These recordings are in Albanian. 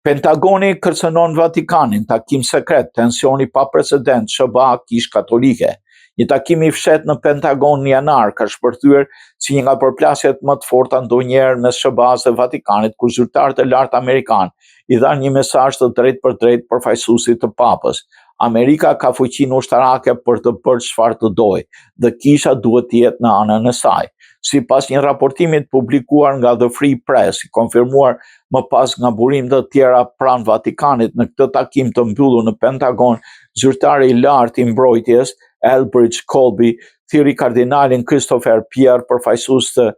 Pentagoni kërcënon Vatikanin, takim sekret, tensioni pa precedent, SBA kish katolike. Një takim i fshet në Pentagon në janar ka shpërthyer si një nga përplasjet më të forta ndonjëherë mes SBA-s dhe Vatikanit, ku zyrtarët e lartë amerikan i dhanë një mesazh të drejtë për drejtë përfaqësuesit të Papës. Amerika ka fuqinë ushtarake për të bërë çfarë të dojë, dhe kisha duhet të jetë në anën e saj. Sipas një raportimi të publikuar nga The Free Press, i konfirmuar më pas nga burim të tjera pranë Vatikanit në këtë takim të mbyllur në Pentagon, zyrtari i lartë i mbrojtjes, Elbridge Colby, thiri kardinalin Christopher Pierre, përfaqësues të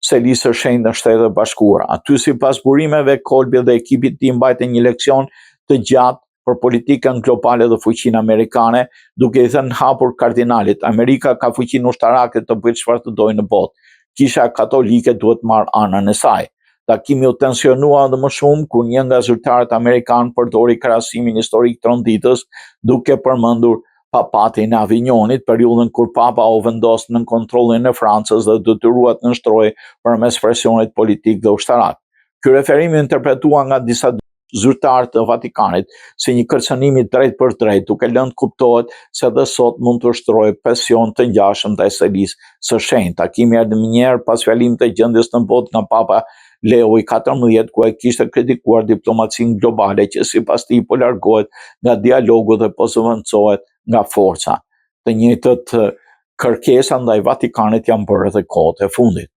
Selisë së Shenjtë në Shtetet e Bashkuara. Aty sipas burimeve, Colby dhe ekipi i tij mbajtën një leksion të gjatë për politikën globale dhe fuqinë amerikane, duke i thënë hapur kardinalit: Amerika ka fuqinë ushtarake të bëjë çfarë të dojë në botë. Kisha katolike duhet marrë anën e saj. Takimi u tensionua edhe më shumë kur një nga zyrtarët amerikanë përdori krahasimin historik të rënditës, duke përmendur papatin e Avignonit, periudhën kur papa u vendos nën kontrollin e Francës dhe detyruat të nështrojë përmes presionit politik dhe ushtarak. Ky referim u interpretua nga disa zyrtarë të Vatikanit si një kërcënim i drejtë për drejtë, duke lënë të kuptohet se edhe sot mund të ushtrohet presion të ngjashëm ndaj Selisë së Shenjtë. Takimi erdhi më njëherë pas fjalimit të gjendjes në botë nga Papa Leo XIV, ku ai kishte kritikuar diplomacinë globale që sipas tij po largohet nga dialogu dhe po zëvendësohet nga forca. Të njëjtët kërkesa ndaj Vatikanit janë bërë edhe kohët e fundit.